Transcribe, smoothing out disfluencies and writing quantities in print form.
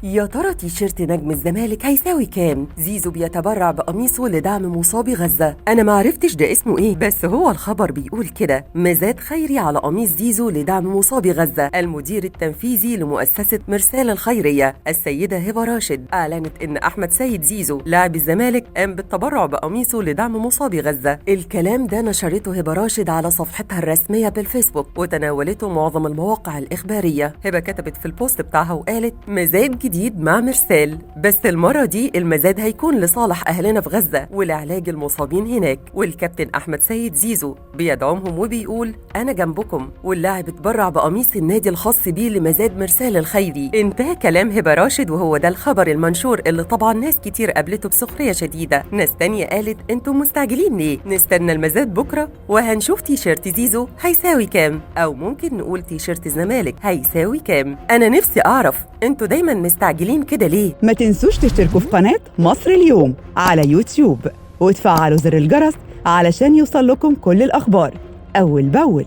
يا ترى تيشيرت نجم الزمالك هيساوي كام؟ زيزو بيتبرع بقميصه لدعم مصابي غزة. انا معرفتش ده اسمه ايه، بس هو الخبر بيقول كده: مزاد خيري على قميص زيزو لدعم مصابي غزة. المدير التنفيذي لمؤسسة مرسال الخيرية السيدة هبة راشد اعلنت ان احمد سيد زيزو لاعب الزمالك قام بالتبرع بقميصه لدعم مصابي غزة. الكلام ده نشرته هبة راشد على صفحتها الرسمية بالفيسبوك، وتناولته معظم المواقع الإخبارية. هبة كتبت في البوست بتاعها وقالت: مزاد جديد مع مرسال، بس المرة دي المزاد هيكون لصالح أهلنا في غزة ولعلاج المصابين هناك. والكابتن أحمد سيد زيزو بيدعمهم وبيقول: أنا جنبكم. واللاعب اتبرع بقميص النادي الخاص بيه لمزاد مرسال الخيري. انتهى كلام هبة راشد، وهو ده الخبر المنشور اللي طبعا ناس كتير قابلته بسخرية شديدة. ناس تانية قالت: انتم مستعجلين ليه؟ نستنى المزاد بكرة وهنشوف تيشيرت زيزو هيساوي كام، أو ممكن نقول تيشيرت الزمالك هيساوي كام. أنا نفسي أعرف انتوا دايما مستعجلين كده ليه؟ ما تنسوش تشتركوا في قناة مصر اليوم على يوتيوب وتفعلوا زر الجرس علشان يوصل لكم كل الأخبار أول بأول.